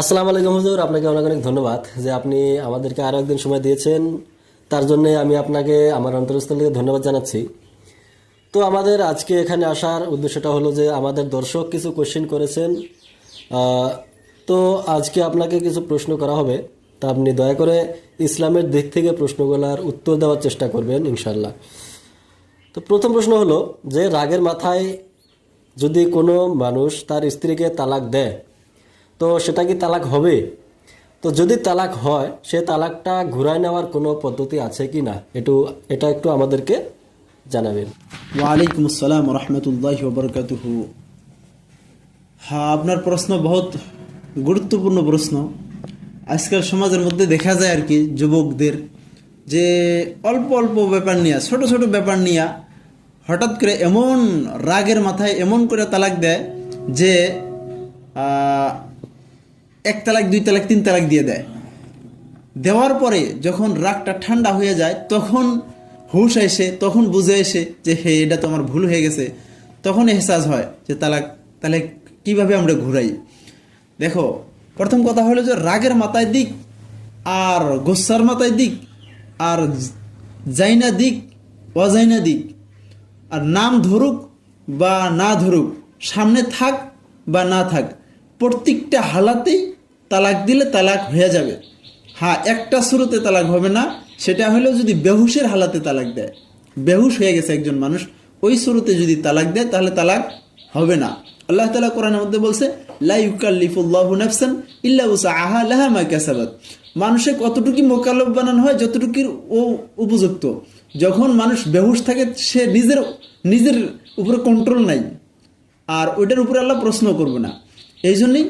আসসালামু আলাইকুম হুজুর, আপনাকে অনেক অনেক ধন্যবাদ যে আপনি আমাদেরকে আরো একদিন সময় দিয়েছেন। তার জন্য আমি আপনাকে আমার অন্তরস্থল থেকে ধন্যবাদ জানাচ্ছি। তো আমাদের আজকে এখানে আসার উদ্দেশ্যটা হলো যে আমাদের দর্শক কিছু কোশ্চেন করেছেন। আহ, তো আজকে আপনাকে কিছু প্রশ্ন করা হবে। তা আপনি দয়া করে ইসলামের দিক থেকে প্রশ্নগুলোর উত্তর দেওয়ার চেষ্টা করবেন ইনশাল্লাহ। তো প্রথম প্রশ্ন হলো যে রাগের মাথায় যদি কোনো মানুষ তার স্ত্রীকে তালাক দেয়, তো সেটা কি তালাক হবে? তো যদি তালাক হয়, সে তালাকটা ঘুরায় নেওয়ার কোনো পদ্ধতি আছে কি না, এটা একটু আমাদেরকে জানাবেন। ওয়ালাইকুম আসসালাম রহমতুল্লাহ বরকাতুহু। হ্যাঁ, আপনার প্রশ্ন বহুত গুরুত্বপূর্ণ প্রশ্ন। আজকাল সমাজের মধ্যে দেখা যায় আর কি যুবকদের যে অল্প অল্প ব্যাপার নিয়ে, ছোট ছোট ব্যাপার নিয়ে হঠাৎ করে এমন রাগের মাথায় এমন করে তালাক দেয় যে এক তালাক, দুই তালাক, তিন তালাক দিয়ে দেয়। দেওয়ার পরে যখন রাগটা ঠান্ডা হয়ে যায় তখন হুশ এসে, তখন বুঝে এসে যে হে, এটা তো আমার ভুল হয়ে গেছে, তখন এহসাস হয় যে তালাক তাহলে কিভাবে আমরা ঘুরাই। দেখো, প্রথম কথা হলো যে রাগের মাথায় দিক আর গোসার মাথায় দিক আর যাইনা দিক, অজাইনা দিক, আর নাম ধরুক বা না ধরুক, সামনে থাক বা না থাক, প্রত্যেকটা হালাতেই তালাক দিলে তালাক হয়ে যাবে। হ্যাঁ, একটা শুরুতে তালাক হবে না, সেটা হলো যদি বেহুশের হালাতে তালাক দেয়। বেহুশ হয়ে গেছে একজন মানুষ, ওই শুরুতে যদি তালাক দেয় তাহলে তালাক হবে না। আল্লাহ তাআলা কোরআনের মধ্যে বলছে, লা ইউকাল্লিফুল্লাহু নাফসান ইল্লা উসআহা লাহা মা কাসাবাত। মানুষে কতটুকু মোকাল্লফ বানানো হয়, যতটুকুর ও উপযুক্ত। যখন মানুষ বেহুশ থাকে, সে নিজের উপরে কন্ট্রোল নাই, আর ওইটার উপরে আল্লাহ প্রশ্ন করবে না। এই জন্যই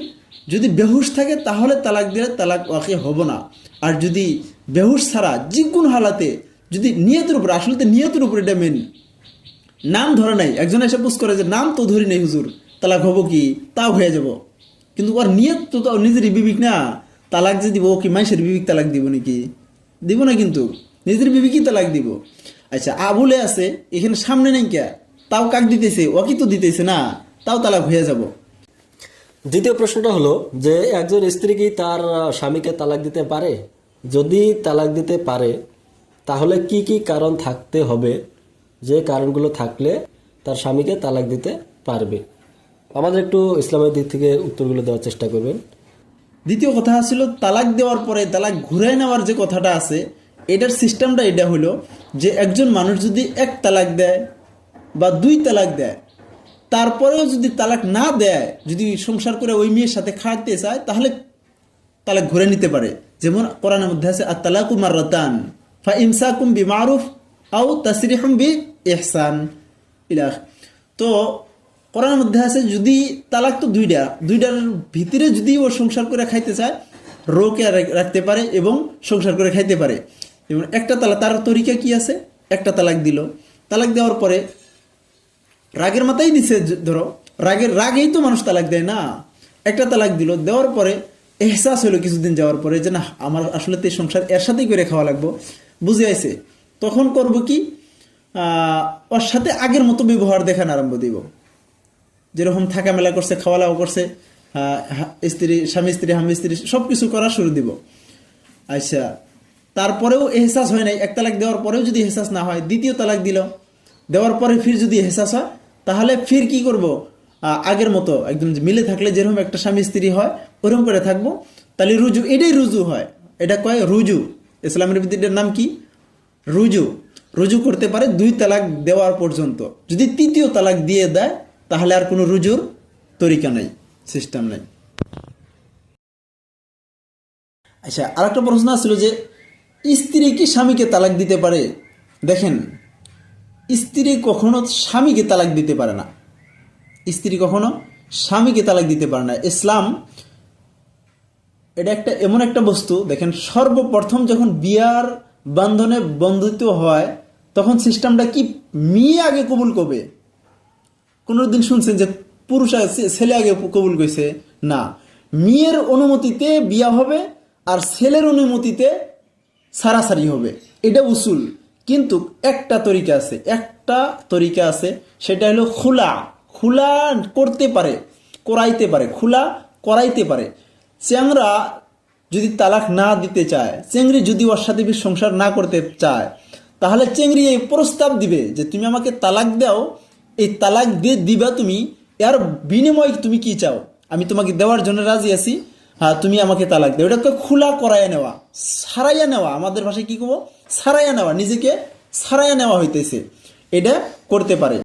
যদি বেহুশ থাকে তাহলে তালাক দিলে তালাক ওয়াকি হবে না। আর যদি বেহুশ ছাড়া যে কোনো হালাতে, যদি নিয়তের উপরে, আসলে তো নিয়তের উপরে এটা মেন, নাম ধরে নাই, একজন এসে পুষ করে যে নাম তো ধরি নেই হুজুর, তালাক হবো কি, তাও হয়ে যাব, কিন্তু ওর নিয়ত তো তাও নিজেরই বিবেক না। তালাক যে দিব, ও কি মাইশের বিবেক তালাক দিব নাকি? দিব না, কিন্তু নিজের বিবেকই তালাক দিব। আচ্ছা, আবুলে আছে এখানে সামনে নেই কে, তাও কাক দিতেছে, ও কি তো দিতেছে না, তাও তালাক হয়ে যাব। দ্বিতীয় প্রশ্নটা হলো যে একজন স্ত্রী কি তার স্বামীকে তালাক দিতে পারে? যদি তালাক দিতে পারে, তাহলে কি কি কারণ থাকতে হবে, যে কারণগুলো থাকলে তার স্বামীকে তালাক দিতে পারবে? আমাদের একটু ইসলামের দিক থেকে উত্তরগুলো দেওয়ার চেষ্টা করবেন। দ্বিতীয় কথা ছিল তালাক দেওয়ার পরে তালাক ঘুরাই নেওয়ার যে কথাটা আছে, এটার সিস্টেমটা এটা হলো যে একজন মানুষ যদি এক তালাক দেয় বা দুই তালাক দেয়, তারপরেও যদি তালাক না দেয়, যদি সংসার করে ওই মেয়ের সাথে খাটতে চায়, তাহলে তালাক ঘুরে নিতে পারে। যেমন কোরআনের মধ্যে আছে, আত-তালাকু মাররাতান ফা ইমসাকুম বিমারুফ আও তাসরিহুম বিইহসান ইলা। তো কোরআনের মধ্যে আছে যদি তালাক তো দুইটার ভিতরে যদি ও সংসার করে খাইতে চায়, রোকে রাখতে পারে এবং সংসার করে খাইতে পারে। যেমন একটা তালাক, তার তরিকা কি আছে, একটা তালাক দিল, তালাক দেওয়ার পরে রাগের মাথায় দিছে, ধরো রাগেই তো মানুষ তালাক দেয় না। একটা তালাক দিল, দেওয়ার পরে এহসাস হলো কিছুদিন যাওয়ার পরে যে না, আমার আসলে তো সংসার এর সাথেই করে খাওয়া লাগবো, বুঝে আইছে, তখন করব কি, ওর সাথে আগের মতো ব্যবহার দেখানো আরম্ভ দিব। যেরকম থাকা মেলা করছে, খাওয়া লাওয়া করছে, স্বামী স্ত্রী স্বামী স্ত্রী সব কিছু করা শুরু দিব। আচ্ছা, তারপরেও এহসাস হয় নাই, এক তালাক দেওয়ার পরেও যদি এহসাস না হয়, দ্বিতীয় তালাক দিল, দেওয়ার পরে ফির যদি এহসাস হয়, তাহলে ফির কি করব, আগের মতো একদম মিলে থাকলে যেরকম একটা স্বামী স্ত্রী হয় ওরকম করে থাকবো। তাহলে রুজু, এটাই রুজু হয়, এটা কয় রুজু। ইসলামের ভিত্তিটার নাম কি? রুজু। রুজু করতে পারে দুই তালাক দেওয়ার পর্যন্ত। যদি তৃতীয় তালাক দিয়ে দেয় তাহলে আর কোনো রুজুর তরিকা নাই, সিস্টেম নাই। আচ্ছা, আর একটা প্রশ্ন আসছিল যে স্ত্রী কি স্বামীকে তালাক দিতে পারে? দেখেন, স্ত্রী কখনো স্বামীকে তালাক দিতে পারে না। স্ত্রী কখনো স্বামীকে তালাক দিতে পারে না। ইসলাম এটা একটা এমন একটা বস্তু, দেখেন সর্বপ্রথম যখন বিয়ার বন্ধনে বন্ধিত হয়, তখন সিস্টেমটা কি, মেয়ে আগে কবুল করবে? কোনোদিন শুনছেন যে পুরুষ ছেলে আগে কবুল করেছে? না, মেয়ের অনুমতিতে বিয়া হবে আর ছেলের অনুমতিতে সারাসারি হবে, এটা উসুল। কিন্তু একটা তরিকা আছে, সেটা হলো খোলা করতে পারে, করাইতে পারে, খোলা করাইতে পারে। চ্যাংরা যদি তালাক না দিতে চায়, চেংড়ি যদি ওর সাথে সংসার না করতে চায়, তাহলে চেংড়ি এই প্রস্তাব দিবে যে তুমি আমাকে তালাক দাও, এই তালাক দিয়ে দিবা তুমি, এর বিনিময়ে তুমি কি চাও, আমি তোমাকে দেওয়ার জন্য রাজি আছি, হ্যাঁ তুমি আমাকে তালাক দাও। এটাকে খোলা করাইয়া নেওয়া, সারাইয়া নেওয়া, আমাদের ভাষায় কি করবো, সারাইয়া নেওয়া, নিজেকে সারাইয়া নেওয়া হইতেছে, এটা করতে পারে।